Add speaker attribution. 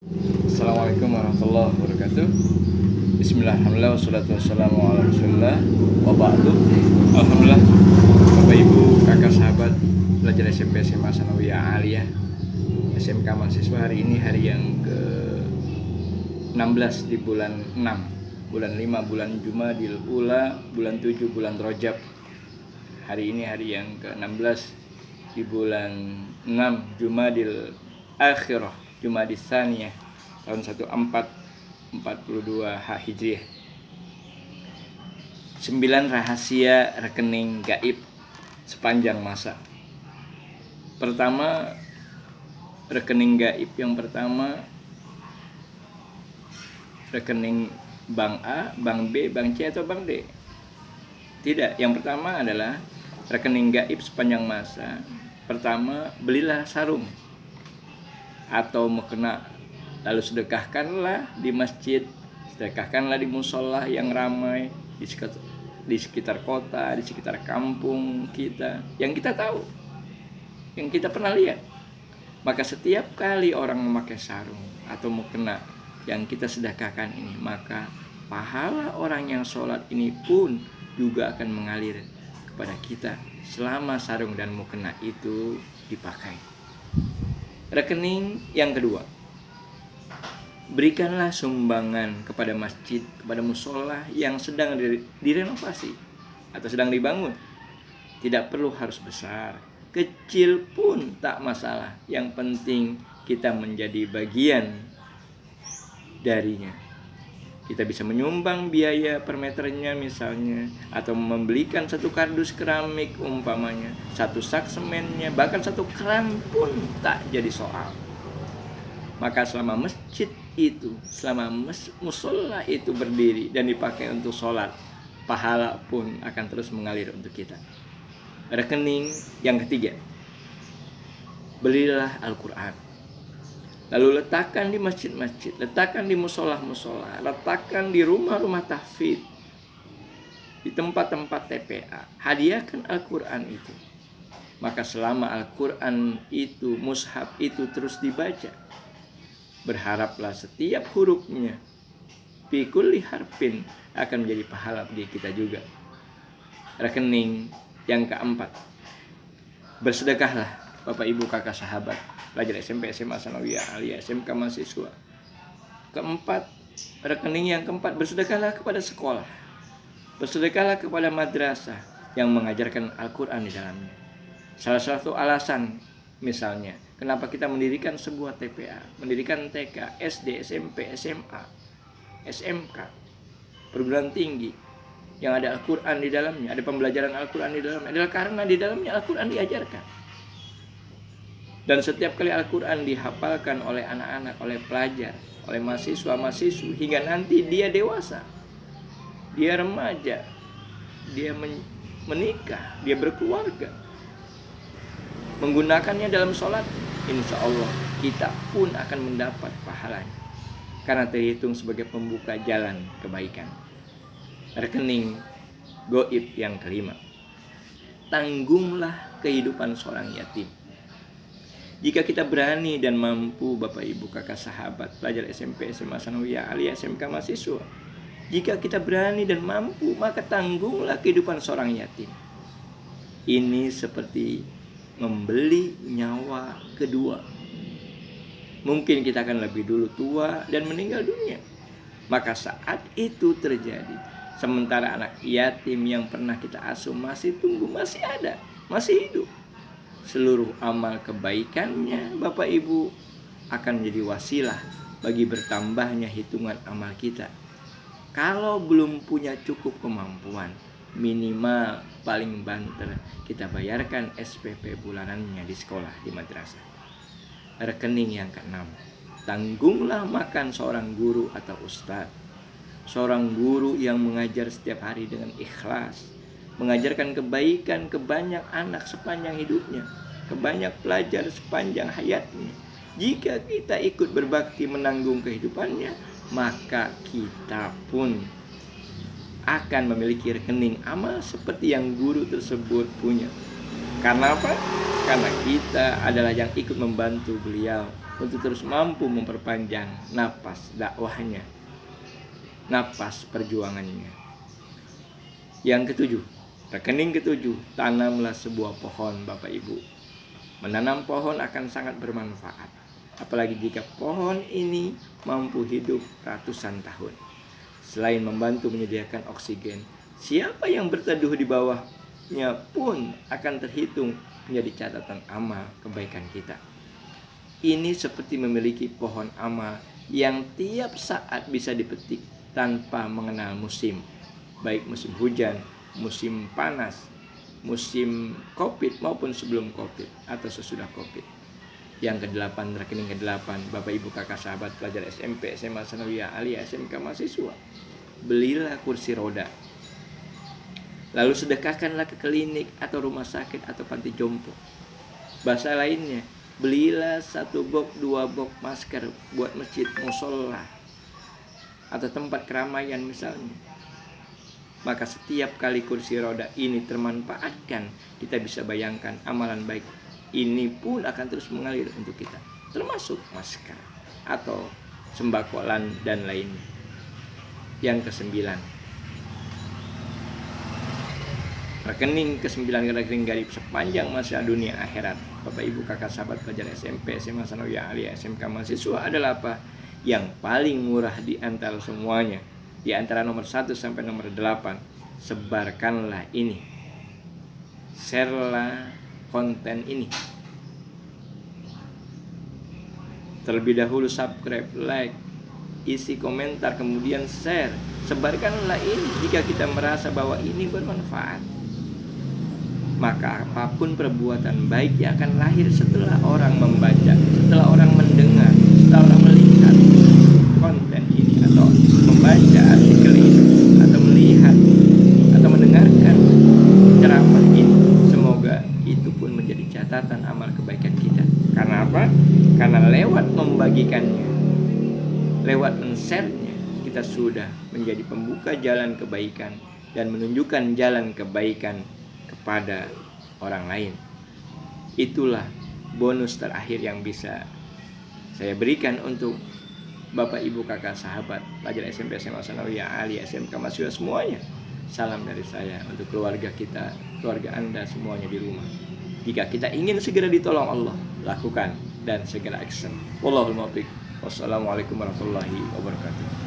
Speaker 1: Assalamualaikum warahmatullahi wabarakatuh. Bismillah, alhamdulillah, wassalatu wassalamu ala rasulillah wa ba'du. Alhamdulillah, Bapak Ibu, kakak sahabat pelajar SMP SMA Sanawiyah Aliyah SMK mahasiswa, hari ini hari yang ke 16 di bulan 6, bulan 5, bulan Jumadil Ula, bulan 7, bulan Rajab. Hari ini hari yang ke 16 di bulan 6 Jumadil Akhirah, Jumadil Tsaniyah, tahun 1442 Hijriah. 9 rahasia rekening gaib sepanjang masa. Pertama, rekening gaib yang pertama, rekening Bank A, Bank B, Bank C atau Bank D? Tidak, yang pertama adalah rekening gaib sepanjang masa. Pertama, belilah sarung atau mukena, lalu sedekahkanlah di masjid, sedekahkanlah di musola yang ramai di sekitar kota, di sekitar kampung kita, yang kita tahu, yang kita pernah lihat. Maka setiap kali orang memakai sarung atau mukena yang kita sedekahkan ini, maka pahala orang yang sholat ini pun juga akan mengalir kepada kita selama sarung dan mukena itu dipakai. Rekening yang kedua, berikanlah sumbangan kepada masjid, kepada musola yang sedang direnovasi atau sedang dibangun. Tidak perlu harus besar, kecil pun tak masalah. Yang penting kita menjadi bagian darinya. Kita bisa menyumbang biaya per meternya misalnya, atau membelikan satu kardus keramik umpamanya, satu sak semennya, bahkan satu keran pun tak jadi soal. Maka selama masjid itu, selama musola itu berdiri dan dipakai untuk sholat, pahala pun akan terus mengalir untuk kita. Rekening yang ketiga, belilah Al-Quran. Lalu letakkan di masjid-masjid, letakkan di musola-musola, letakkan di rumah-rumah tahfidz, di tempat-tempat TPA. Hadiahkan Al-Quran itu. Maka selama Al-Quran itu, mushaf itu terus dibaca, berharaplah setiap hurufnya, fi kulli harfin, akan menjadi pahala bagi kita juga. Rekening yang keempat, bersedekahlah Bapak Ibu kakak sahabat pelajar SMP SMA Sanawiyah Aliyah SMK mahasiswa. Keempat, rekening yang keempat, bersedekahlah kepada sekolah, bersedekahlah kepada madrasah yang mengajarkan Al-Quran di dalamnya. Salah satu alasan misalnya kenapa kita mendirikan sebuah TPA, mendirikan TK, SD, SMP, SMA, SMK, perguruan tinggi yang ada Al-Quran di dalamnya, ada pembelajaran Al-Quran di dalamnya, adalah karena di dalamnya Al-Quran diajarkan. Dan setiap kali Al-Quran dihafalkan oleh anak-anak, oleh pelajar, oleh mahasiswa-mahasiswi, hingga nanti dia dewasa, dia remaja, dia menikah, dia berkeluarga, menggunakannya dalam sholat, insya Allah kita pun akan mendapat pahalanya, karena terhitung sebagai pembuka jalan kebaikan. Rekening goib yang kelima, tanggunglah kehidupan seorang yatim. Jika kita berani dan mampu, Bapak Ibu kakak sahabat pelajar SMP SMA Sanawiyah Aliyah SMK mahasiswa, jika kita berani dan mampu, maka tanggunglah kehidupan seorang yatim. Ini seperti membeli nyawa kedua. Mungkin kita akan lebih dulu tua dan meninggal dunia. Maka saat itu terjadi, sementara anak yatim yang pernah kita asuh masih tumbuh, masih ada, masih hidup, seluruh amal kebaikannya Bapak Ibu akan menjadi wasilah bagi bertambahnya hitungan amal kita. Kalau belum punya cukup kemampuan, minimal paling banter kita bayarkan SPP bulanannya di sekolah, di madrasah. Rekening yang keenam, tanggunglah makan seorang guru atau ustadz. Seorang guru yang mengajar setiap hari dengan ikhlas, mengajarkan kebaikan ke banyak anak sepanjang hidupnya, ke banyak pelajar sepanjang hayatnya. Jika kita ikut berbakti menanggung kehidupannya, maka kita pun akan memiliki rekening amal seperti yang guru tersebut punya. Karena apa? Karena kita adalah yang ikut membantu beliau untuk terus mampu memperpanjang napas dakwahnya, napas perjuangannya. Yang ketujuh, rekening ketujuh, tanamlah sebuah pohon Bapak Ibu. Menanam pohon akan sangat bermanfaat, apalagi jika pohon ini mampu hidup ratusan tahun. Selain membantu menyediakan oksigen, siapa yang berteduh di bawahnya pun akan terhitung menjadi catatan amal kebaikan kita. Ini seperti memiliki pohon amal yang tiap saat bisa dipetik tanpa mengenal musim, baik musim hujan, musim panas, musim COVID maupun sebelum COVID atau sesudah COVID. Yang kedelapan, rekening kedelapan, Bapak Ibu Kakak sahabat pelajar SMP, SMA Sanawiyah Aliyah, SMK mahasiswa, belilah kursi roda. Lalu sedekahkanlah ke klinik atau rumah sakit atau panti jompo. Bahasa lainnya, belilah 1 box 2 box masker buat masjid, musola atau tempat keramaian misalnya. Maka setiap kali kursi roda ini termanfaatkan, kita bisa bayangkan amalan baik ini pun akan terus mengalir untuk kita, termasuk masker atau sembako dan lainnya. Yang kesembilan, rekening kesembilan, rekening gaib sepanjang masa dunia akhirat. Bapak Ibu Kakak sahabat pelajar SMP, SMA Sanawiyah Aliyah, SMK mahasiswa adalah apa? Yang paling murah di antara semuanya, di antara nomor 1 sampai nomor 8. Sebarkanlah ini, share-lah konten ini. Terlebih dahulu subscribe, like, isi komentar, kemudian share. Sebarkanlah ini jika kita merasa bahwa ini bermanfaat. Maka apapun perbuatan baik yang akan lahir setelah orang membaca, setelah orang mendengar, setelah orang melihat konten ini, atau membaca artikel ini, atau melihat atau mendengarkan ceramah ini, semoga itu pun menjadi catatan amal kebaikan kita. Karena apa? Karena lewat membagikannya, lewat men-share-nya, kita sudah menjadi pembuka jalan kebaikan dan menunjukkan jalan kebaikan kepada orang lain. Itulah bonus terakhir yang bisa saya berikan untuk Bapak Ibu Kakak sahabat pelajar SMP, SMA Sanawiyah Aliyah, SMK mahasiswa semuanya. Salam dari saya untuk keluarga kita, keluarga Anda semuanya di rumah. Jika kita ingin segera ditolong Allah, lakukan dan segera action. Wallahul muwaffiq. Wassalamualaikum warahmatullahi wabarakatuh.